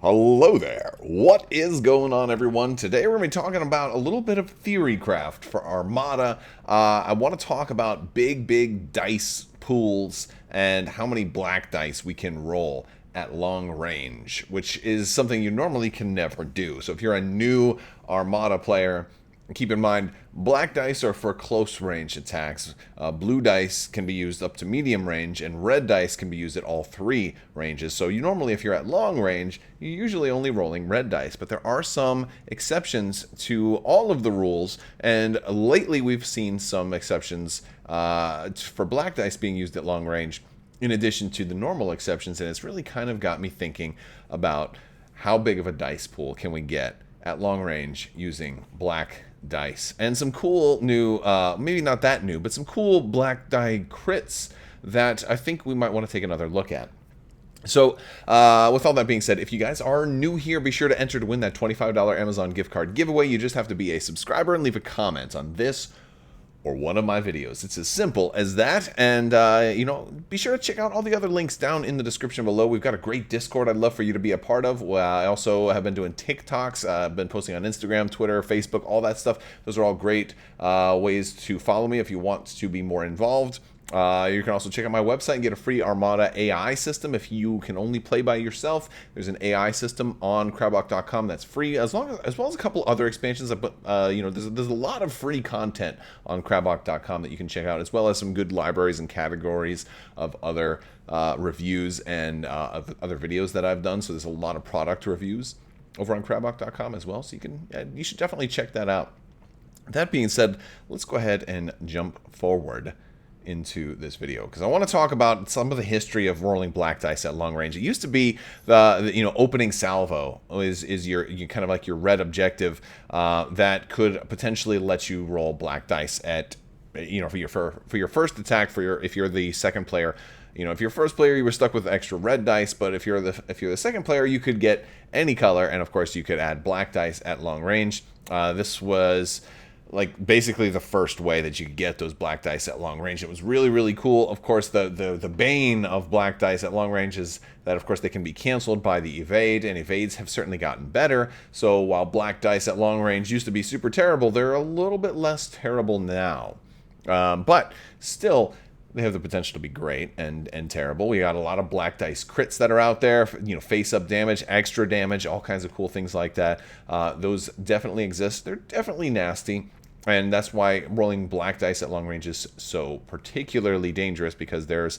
Hello there. What is going on, everyone? Today we're going to be talking about a little bit of Theorycraft for Armada. I want to talk about big dice pools and how many black dice we can roll at long range, which is something you normally can never do. So if you're a new Armada player, keep in mind, black dice are for close range attacks. Blue dice can be used up to medium range, and red dice can be used at all three ranges. So you normally, if you're at long range, you're usually only rolling red dice. But there are some exceptions to all of the rules, and lately we've seen some exceptions for black dice being used at long range, in addition to the normal exceptions, and it's really kind of got me thinking about how big of a dice pool can we get at long range using black dice, and some cool new, maybe not that new, but some cool black die crits that I think we might want to take another look at. So, with all that being said, if you guys are new here, be sure to enter to win that $25 Amazon gift card giveaway. You just have to be a subscriber and leave a comment on this or one of my videos. It's as simple as that. And, be sure to check out all the other links down in the description below. We've got a great Discord I'd love for you to be a part of. I also have been doing TikToks. I've been posting on Instagram, Twitter, Facebook, all that stuff. Those are all great ways to follow me if you want to be more involved. You can also check out my website and get a free Armada AI system if you can only play by yourself. There's an AI system on Crabbok.com that's free, as well as a couple other expansions. But there's a lot of free content on Crabbok.com that you can check out, as well as some good libraries and categories of other reviews and of other videos that I've done. So there's a lot of product reviews over on Crabbok.com as well. So you should definitely check that out. That being said, let's go ahead and jump forward into this video, because I want to talk about some of the history of rolling black dice at long range. It used to be the opening salvo is your kind of like your red objective that could potentially let you roll black dice at for your first attack, if you're the second player. If you're first player, you were stuck with extra red dice, but if you're the second player, you could get any color, and of course you could add black dice at long range. This was like basically the first way that you could get those black dice at long range. It was really cool. Of course, the bane of black dice at long range is that, of course, they can be canceled by the evade, and evades have certainly gotten better. So while black dice at long range used to be super terrible, they're a little bit less terrible now. But still, they have the potential to be great and terrible. We got a lot of black dice crits that are out there, face-up damage, extra damage, all kinds of cool things like that. Those definitely exist. They're definitely nasty, and that's why rolling black dice at long range is so particularly dangerous, because there's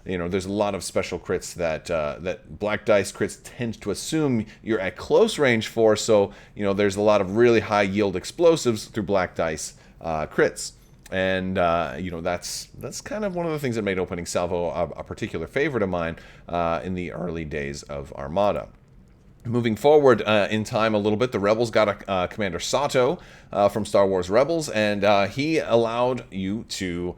a lot of special crits that black dice crits tend to assume you're at close range for. So there's a lot of really high yield explosives through black dice crits. And, that's kind of one of the things that made opening salvo a particular favorite of mine in the early days of Armada. Moving forward in time a little bit, the Rebels got a Commander Sato from Star Wars Rebels, and he allowed you to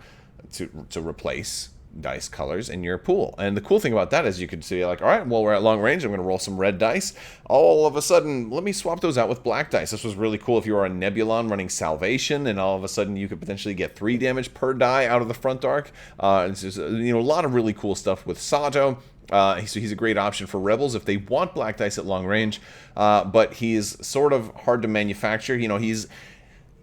replace dice colors in your pool. And the cool thing about that is you could see, like, all right, well, we're at long range, I'm going to roll some red dice. All of a sudden, let me swap those out with black dice. This was really cool if you were a Nebulon running Salvation, and all of a sudden you could potentially get 3 damage per die out of the front arc. It's just, a lot of really cool stuff with Sato. So he's a great option for Rebels if they want black dice at long range, but he's sort of hard to manufacture.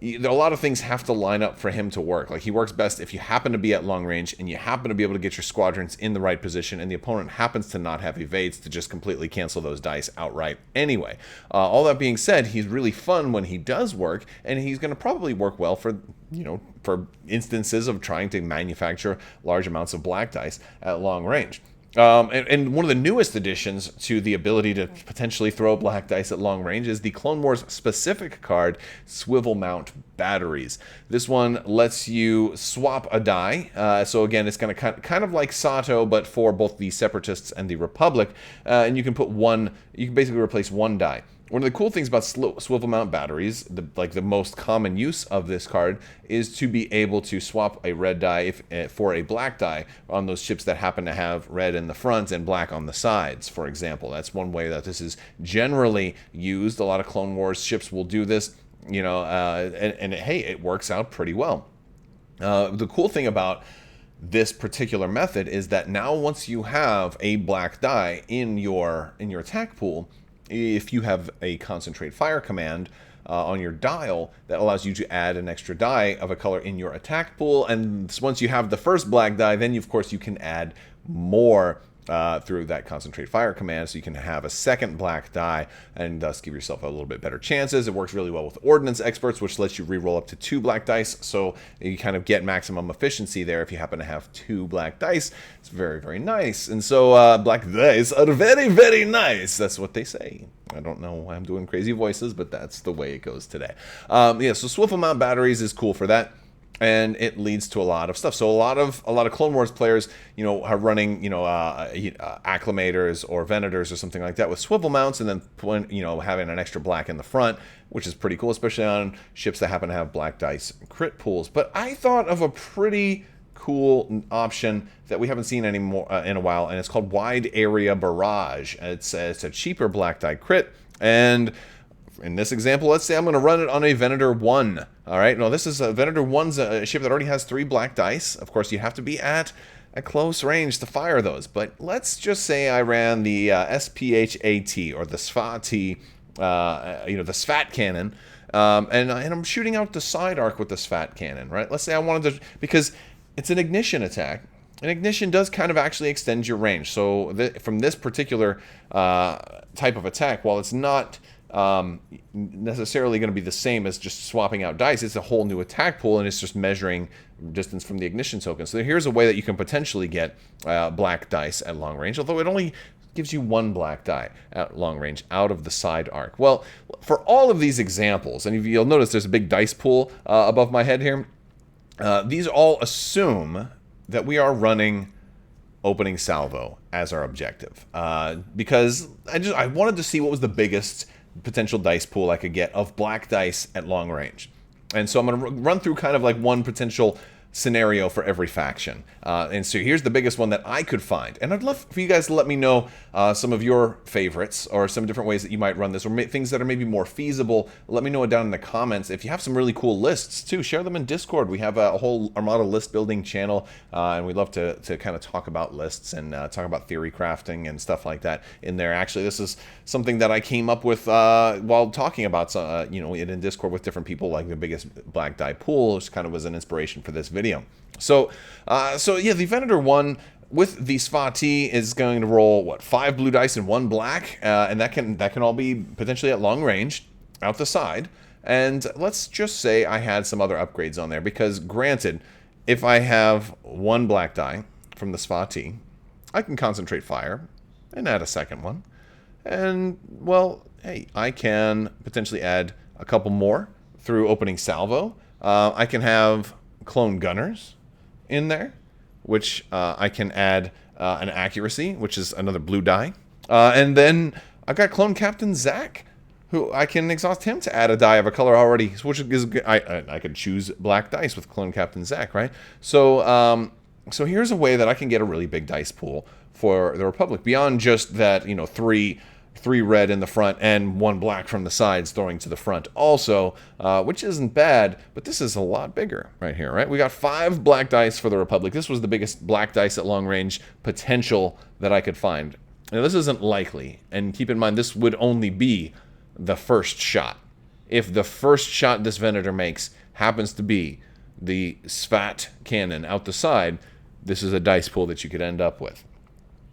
A lot of things have to line up for him to work. Like, he works best if you happen to be at long range and you happen to be able to get your squadrons in the right position, and the opponent happens to not have evades to just completely cancel those dice outright anyway. All that being said, he's really fun when he does work, and he's going to probably work well for instances of trying to manufacture large amounts of black dice at long range. And one of the newest additions to the ability to potentially throw black dice at long range is the Clone Wars specific card, Swivel Mount Batteries. This one lets you swap a die. So again, it's going to kind of like Sato, but for both the Separatists and the Republic. And you can basically replace one die. One of the cool things about Swivel Mount Batteries, the most common use of this card, is to be able to swap a red die for a black die on those ships that happen to have red in the front and black on the sides, for example. That's one way that this is generally used. A lot of Clone Wars ships will do this, and hey, it works out pretty well. The cool thing about this particular method is that now once you have a black die in your attack pool, if you have a concentrate fire command on your dial that allows you to add an extra die of a color in your attack pool. And once you have the first black die, then of course you can add more through that concentrate fire command, so you can have a second black die and thus give yourself a little bit better chances. It works really well with ordnance experts, which lets you re-roll up to 2 black dice, so you kind of get maximum efficiency there if you happen to have 2 black dice. It's very, very nice. And so black dice are very, very nice. That's what they say. I don't know why I'm doing crazy voices, but that's the way it goes today. Yeah, so swivel mount batteries is cool for that. And it leads to a lot of stuff. So a lot of Clone Wars players, are running, acclimators or venators or something like that with swivel mounts, and then having an extra black in the front, which is pretty cool, especially on ships that happen to have black dice crit pools. But I thought of a pretty cool option that we haven't seen anymore in a while, and it's called Wide Area Barrage. It's a cheaper black die crit, and in this example, let's say I'm going to run it on a Venator 1. All right, now this is a Venator 1's a ship that already has 3 black dice. Of course, you have to be at a close range to fire those. But let's just say I ran the SPHAT, or the SVAT, the SVAT cannon, and I'm shooting out the side arc with the SVAT cannon, right? Let's say I wanted to, because it's an ignition attack. And ignition does kind of actually extend your range. So from this particular type of attack, while it's not necessarily going to be the same as just swapping out dice, it's a whole new attack pool, and it's just measuring distance from the ignition token. So here's a way that you can potentially get black dice at long range, although it only gives you 1 black die at long range out of the side arc. Well, for all of these examples, and you'll notice there's a big dice pool above my head here, these all assume that we are running opening salvo as our objective, because I wanted to see what was the biggest potential dice pool I could get of black dice at long range. And so I'm going to run through kind of like one potential scenario for every faction. And so here's the biggest one that I could find. And I'd love for you guys to let me know some of your favorites, or some different ways that you might run this, or things that are maybe more feasible. Let me know it down in the comments. If you have some really cool lists too, share them in Discord. We have a whole Armada list building channel, and we'd love to kind of talk about lists and talk about theory crafting and stuff like that in there. Actually, this is something that I came up with while talking about it in Discord with different people, like the biggest black die pool, which kind of was an inspiration for this video. So yeah, the Venator 1 with the SVAT is going to roll, what, 5 blue dice and 1 black, and that can all be potentially at long range out the side. And let's just say I had some other upgrades on there, because granted, if I have 1 black die from the SVAT, I can concentrate fire and add a second one. And, well, hey, I can potentially add a couple more through opening salvo. I can have clone gunners in there, which I can add an accuracy, which is another blue die. And then I've got clone Captain Zach, who I can exhaust him to add a die of a color already, which is I could choose black dice with clone Captain Zach, right? So so here's a way that I can get a really big dice pool for the Republic, beyond just that, three red in the front and 1 black from the sides throwing to the front also, which isn't bad, but this is a lot bigger right here, right? We got 5 black dice for the Republic. This was the biggest black dice at long range potential that I could find. Now, this isn't likely, and keep in mind, this would only be the first shot. If the first shot this Venator makes happens to be the SVAT cannon out the side, this is a dice pool that you could end up with.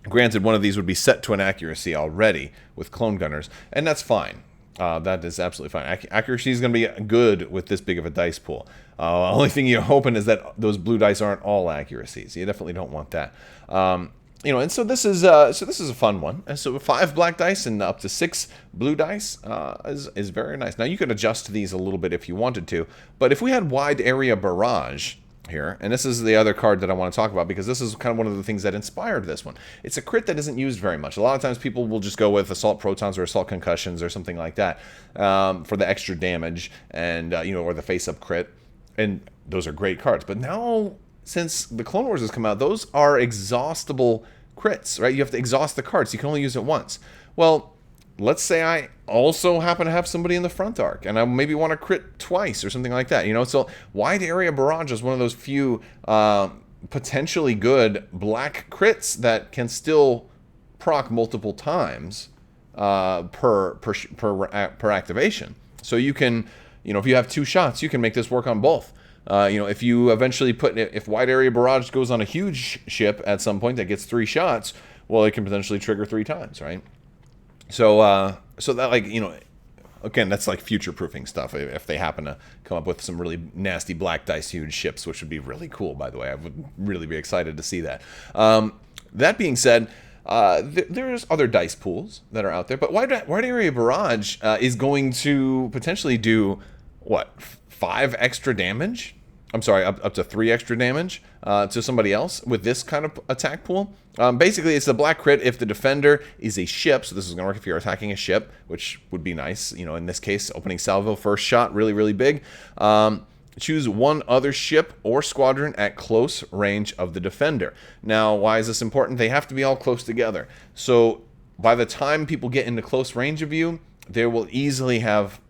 Granted, one of these would be set to an accuracy already with clone gunners, and that's fine. That is absolutely fine. Accuracy is going to be good with this big of a dice pool. Only thing you're hoping is that those blue dice aren't all accuracies. You definitely don't want that. And so this is a fun one. And so 5 black dice and up to 6 blue dice is very nice. Now you could adjust these a little bit if you wanted to, but if we had Wide Area Barrage here, and this is the other card that I want to talk about, because this is kind of one of the things that inspired this one. It's a crit that isn't used very much. A lot of times people will just go with Assault Protons or Assault Concussions or something like that for the extra damage and or the face-up crit, and those are great cards. But now, since the Clone Wars has come out, those are exhaustible crits, right? You have to exhaust the cards. You can only use it once. Well, let's say I also happen to have somebody in the front arc, and I maybe want to crit twice or something like that. So Wide Area Barrage is one of those few potentially good black crits that can still proc multiple times per activation. So you can, if you have 2 shots, you can make this work on both. If you eventually if wide area barrage goes on a huge ship at some point that gets 3 shots, well, it can potentially trigger 3 times, right? So so that, like, again, that's like future-proofing stuff. If they happen to come up with some really nasty black dice huge ships, which would be really cool, by the way, I would really be excited to see that. That being said, there's other dice pools that are out there, but wide area barrage is going to potentially do what, 5 extra damage? I'm sorry, up to 3 extra damage to somebody else with this kind of attack pool. Basically, it's a black crit if the defender is a ship. So this is going to work if you're attacking a ship, which would be nice. In this case, opening salvo, first shot, really, really big. Choose one other ship or squadron at close range of the defender. Now, why is this important? They have to be all close together. So by the time people get into close range of you, they will easily have,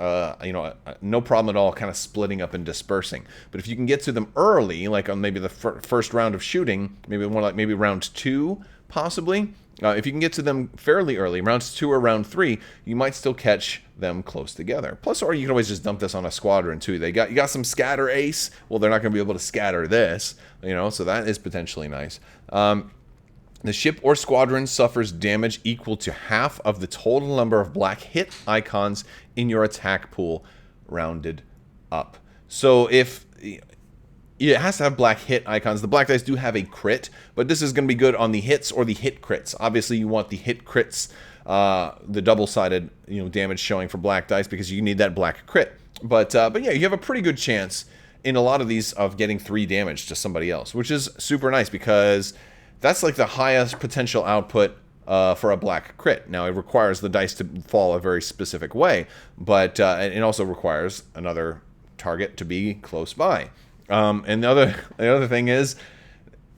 no problem at all kind of splitting up and dispersing. But if you can get to them early, like on maybe the first round of shooting, maybe more like maybe round 2, possibly, if you can get to them fairly early, rounds 2 or round 3, you might still catch them close together. Plus, or you can always just dump this on a squadron too. You got some scatter ace. Well, they're not going to be able to scatter this, so that is potentially nice. The ship or squadron suffers damage equal to half of the total number of black hit icons in your attack pool, rounded up. So if it has to have black hit icons, the black dice do have a crit, but this is going to be good on the hits or the hit crits. Obviously, you want the hit crits, the double-sided damage showing for black dice, because you need that black crit. But yeah, you have a pretty good chance in a lot of these of getting 3 damage to somebody else, which is super nice because that's like the highest potential output for a black crit. Now, it requires the dice to fall a very specific way, but it also requires another target to be close by. And the other thing is,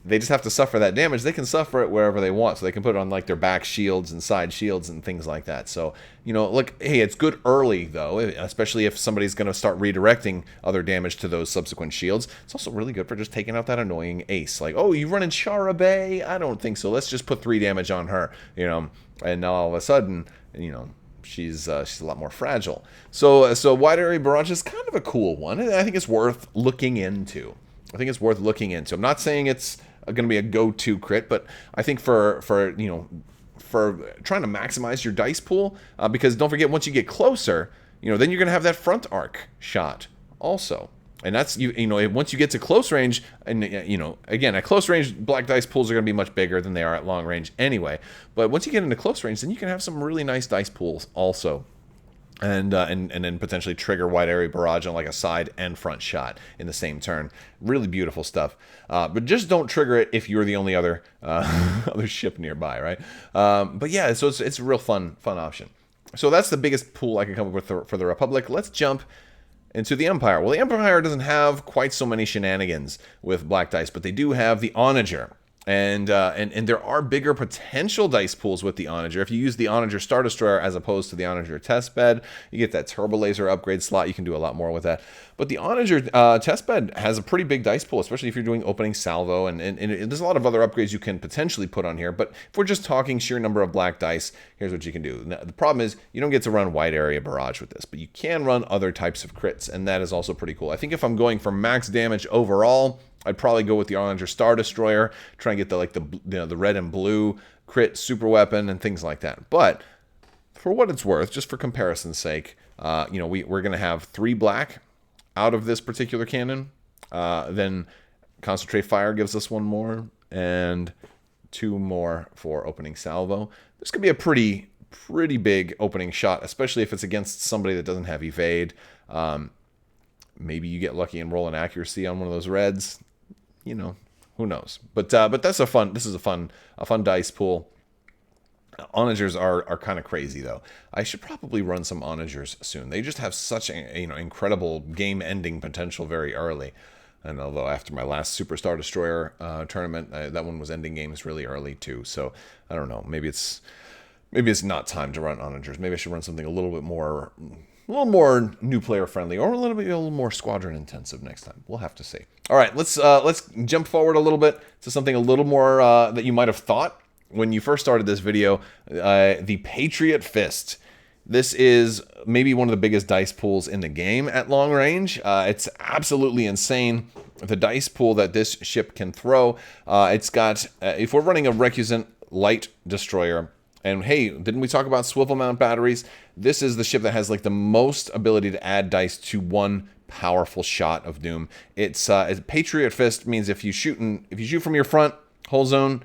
they just have to suffer that damage. They can suffer it wherever they want, so they can put it on like their back shields and side shields and things like that. So, look, hey, it's good early though, especially if somebody's going to start redirecting other damage to those subsequent shields. It's also really good for just taking out that annoying ace. Like, oh, you running Shara Bay? I don't think so. Let's just put 3 damage on her, and now all of a sudden, she's a lot more fragile. So wide area barrage is kind of a cool one, and I think it's worth looking into. I'm not saying it's going to be a go-to crit, but I think for trying to maximize your dice pool, because don't forget, once you get closer, then you're going to have that front arc shot also. And that's, once you get to close range, and, again, at close range, black dice pools are going to be much bigger than they are at long range anyway. But once you get into close range, then you can have some really nice dice pools also. And then potentially trigger wide area barrage on like a side and front shot in the same turn. Really beautiful stuff. But just don't trigger it if you're the only other other ship nearby, right? But yeah, so it's a real fun option. So that's the biggest pool I can come up with for the Republic. Let's jump into the Empire. Well, the Empire doesn't have quite so many shenanigans with black dice, but they do have the Onager. And there are bigger potential dice pools with the Onager. If you use the Onager Star Destroyer as opposed to the Onager Testbed, you get that Turbo Laser upgrade slot. You can do a lot more with that. But the Onager Testbed has a pretty big dice pool, especially if you're doing opening salvo. And there's a lot of other upgrades you can potentially put on here. But if we're just talking sheer number of black dice, here's what you can do. Now, the problem is you don't get to run wide area barrage with this, but you can run other types of crits, and that is also pretty cool. I think if I'm going for max damage overall, I'd probably go with the Onager Star Destroyer, try and get the red and blue crit super weapon and things like that. But for what it's worth, just for comparison's sake, we're going to have 3 black out of this particular cannon. Then Concentrate Fire gives us 1 more, and 2 more for opening salvo. This could be a pretty big opening shot, especially if it's against somebody that doesn't have evade. Maybe you get lucky and roll an accuracy on one of those reds. Who knows? But this is a fun dice pool. Onagers are kind of crazy though. I should probably run some Onagers soon. They just have such incredible game-ending potential very early. And although after my last Super Star Destroyer tournament, that one was ending games really early too. So I don't know. Maybe it's not time to run Onagers. Maybe I should run something a little more new player friendly, or a little more squadron intensive next time. We'll have to see. All right, let's jump forward a little bit to something a little more that you might have thought when you first started this video, the Patriot Fist. This is maybe one of the biggest dice pools in the game at long range. It's absolutely insane, the dice pool that this ship can throw. It's got, if we're running a Recusant light destroyer, and hey, didn't we talk about swivel mount batteries? This is the ship that has like the most ability to add dice to one powerful shot of doom. It's Patriot Fist means if you shoot from your front hull zone,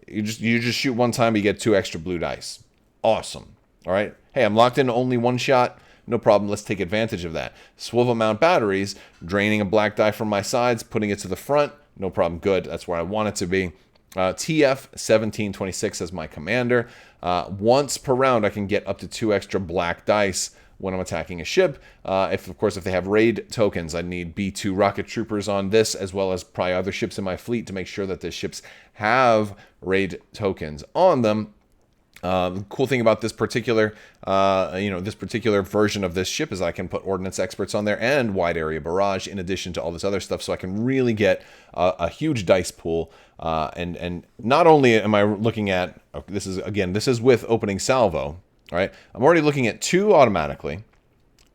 you just shoot one time, you get 2 extra blue dice. Awesome. All right. Hey, I'm locked into only one shot. No problem. Let's take advantage of that. Swivel mount batteries, draining a black die from my sides, putting it to the front. No problem. Good. That's where I want it to be. TF 1726 as my commander. Once per round, I can get up to 2 extra black dice when I'm attacking a ship. Of course, if they have raid tokens, I need B2 rocket troopers on this, as well as probably other ships in my fleet to make sure that the ships have raid tokens on them. The cool thing about this particular, this particular version of this ship is I can put ordnance experts on there and wide area barrage in addition to all this other stuff, so I can really get a huge dice pool. And not only am I looking at, this is with opening salvo, all right? I'm already looking at 2 automatically,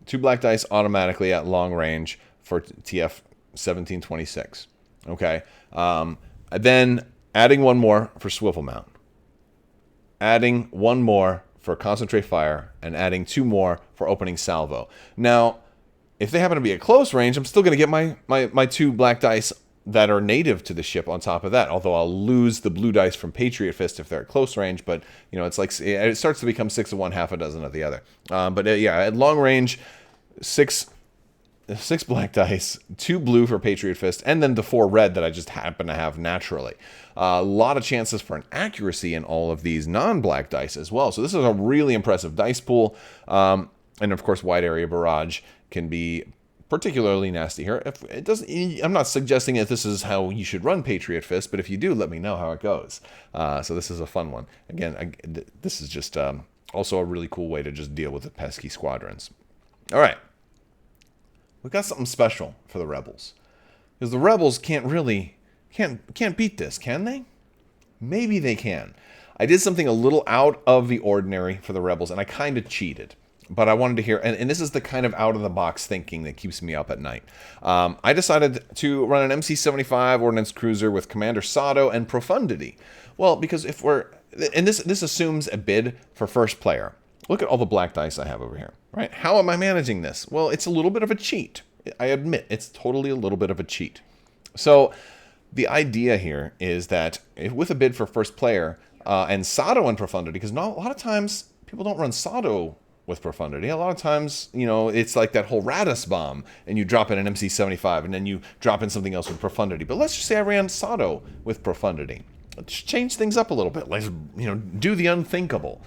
2 black dice automatically at long range for TF 1726, okay? Then adding 1 more for swivel mount. Adding 1 more for concentrate fire, and adding 2 more for opening salvo. Now, if they happen to be at close range, I'm still going to get my 2 black dice that are native to the ship on top of that, although I'll lose the blue dice from Patriot Fist if they're at close range, but, it's like, it starts to become 6 of one, half a dozen of the other. Yeah, at long range, 6 black dice, 2 blue for Patriot Fist, and then the 4 red that I just happen to have naturally. A lot of chances for an accuracy in all of these non-black dice as well. So this is a really impressive dice pool. And of course, wide area barrage can be particularly nasty here. If it doesn't, I'm not suggesting that this is how you should run Patriot Fist, but if you do, let me know how it goes. So this is a fun one. Again, this is just also a really cool way to just deal with the pesky squadrons. All right. We've got something special for the Rebels. Because the Rebels can't beat this, can they? Maybe they can. I did something a little out of the ordinary for the Rebels, and I kind of cheated. But I wanted to hear, and this is the kind of out-of-the-box thinking that keeps me up at night. I decided to run an MC-75 Ordnance Cruiser with Commander Sato and Profundity. Well, because if we're... And this assumes a bid for first player. Look at all the black dice I have over here, right? How am I managing this? Well, it's a little bit of a cheat. I admit, it's totally a little bit of a cheat. So the idea here is that with a bid for first player and Sato and Profundity, because a lot of times people don't run Sato with Profundity. A lot of times, it's like that whole Radis bomb, and you drop in an MC-75, and then you drop in something else with Profundity. But let's just say I ran Sato with Profundity. Let's change things up a little bit. Let's, do the unthinkable.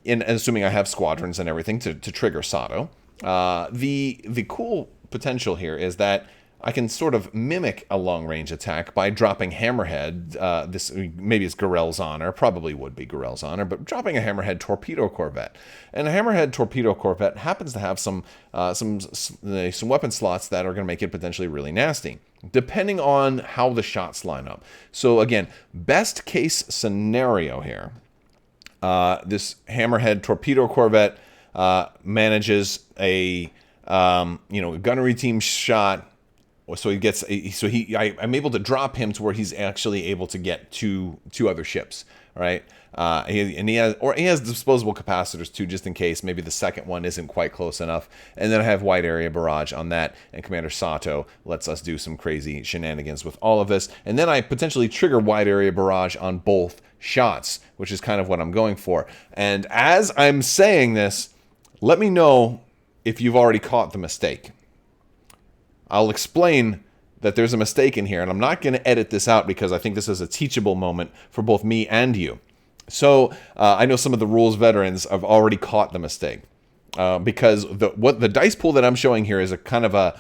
And assuming I have squadrons and everything to trigger Sato. The cool potential here is that I can sort of mimic a long-range attack by dropping Hammerhead. This maybe it's Gorell's Honor, probably would be Gorell's Honor, but dropping a Hammerhead torpedo corvette. And a Hammerhead torpedo corvette happens to have some weapon slots that are going to make it potentially really nasty, depending on how the shots line up. So again, best case scenario here. This Hammerhead torpedo corvette manages a gunnery team shot, so I'm able to drop him to where he's actually able to get two other ships, right? He has disposable capacitors too, just in case maybe the second one isn't quite close enough. And then I have wide area barrage on that, and Commander Sato lets us do some crazy shenanigans with all of this. And then I potentially trigger wide area barrage on both shots, which is kind of what I'm going for. And as I'm saying this, let me know if you've already caught the mistake. I'll explain that there's a mistake in here, and I'm not going to edit this out because I think this is a teachable moment for both me and you. So I know some of the rules veterans have already caught the mistake because the dice pool that I'm showing here is a kind of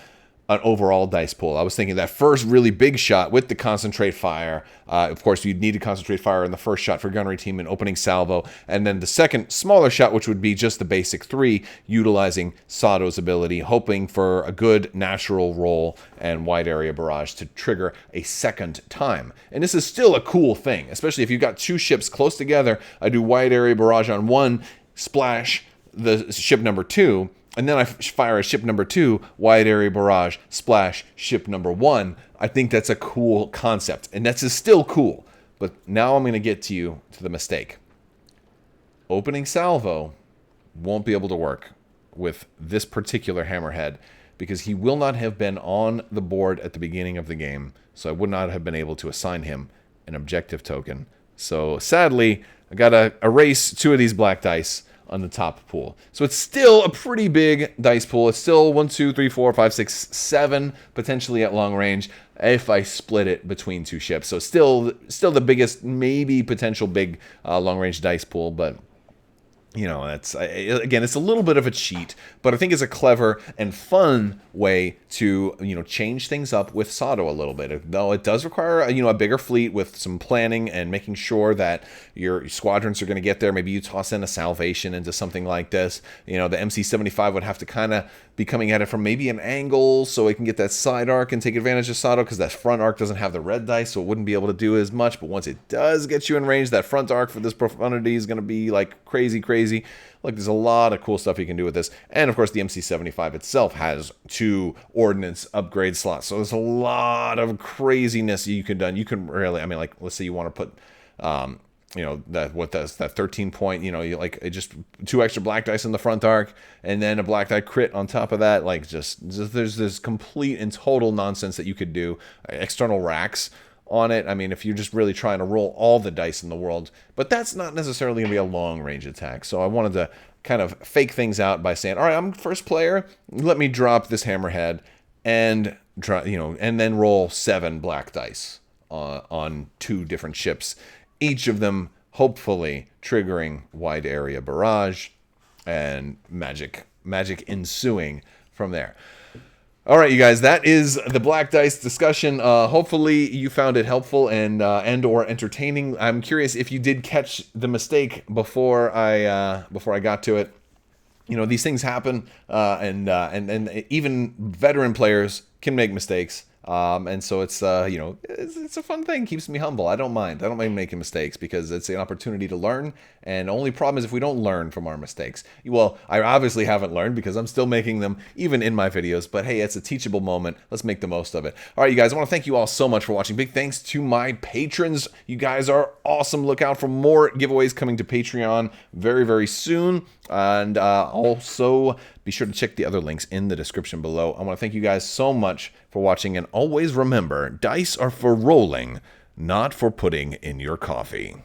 an overall dice pool. I was thinking that first really big shot with the concentrate fire. Of course, you'd need to concentrate fire in the first shot for gunnery team and opening salvo. And then the second smaller shot, which would be just the basic 3, utilizing Sato's ability, hoping for a good natural roll and wide area barrage to trigger a second time. And this is still a cool thing, especially if you've got 2 ships close together. I do wide area barrage on one, splash the ship number 2, and then I fire a ship number 2, wide area barrage, splash ship number 1. I think that's a cool concept, and that's still cool. But now I'm going to get to the mistake. Opening salvo won't be able to work with this particular hammerhead because he will not have been on the board at the beginning of the game, so I would not have been able to assign him an objective token. So sadly, I got to erase 2 of these black dice on the top pool. So it's still a pretty big dice pool. It's still 1, 2, 3, 4, 5, 6, 7 potentially at long range if I split it between 2 ships. So still the biggest, maybe potential big long range dice pool, but you know, that's again, it's a little bit of a cheat, but I think it's a clever and fun way to, you know, change things up with Sato a little bit. Though it does require, you know, a bigger fleet with some planning and making sure that your squadrons are going to get there. Maybe you toss in a salvation into something like this. You know, the MC-75 would have to kind of be coming at it from maybe an angle so it can get that side arc and take advantage of Sato, because that front arc doesn't have the red dice, so it wouldn't be able to do as much. But once it does get you in range, that front arc for this profundity is going to be like crazy. Look, there's a lot of cool stuff you can do with this. And of course, the MC-75 itself has 2 ordnance upgrade slots. So there's a lot of craziness you can do. You can really, I mean, like, let's say you want to put, you know, that 13 point, you know, you like just 2 extra black dice in the front arc and then a black die crit on top of that. Like just there's this complete and total nonsense that you could do. External racks on it. I mean, if you're just really trying to roll all the dice in the world, but that's not necessarily going to be a long range attack. So I wanted to kind of fake things out by saying, all right, I'm first player. Let me drop this hammerhead and you know, and then roll 7 black dice on 2 different ships, each of them hopefully triggering wide area barrage and magic ensuing from there. All right, you guys, that is the black dice discussion. Hopefully you found it helpful and or entertaining. I'm curious if you did catch the mistake before I got to it. You know, these things happen, and even veteran players can make mistakes. And so it's, you know, it's a fun thing. Keeps me humble. I don't mind making mistakes because it's an opportunity to learn. And the only problem is if we don't learn from our mistakes. Well, I obviously haven't learned because I'm still making them even in my videos. But hey, it's a teachable moment. Let's make the most of it. All right, you guys, I want to thank you all so much for watching. Big thanks to my patrons. You guys are awesome. Look out for more giveaways coming to Patreon very, very soon. And also be sure to check the other links in the description below. I want to thank you guys so much for watching, and always remember, dice are for rolling, not for putting in your coffee.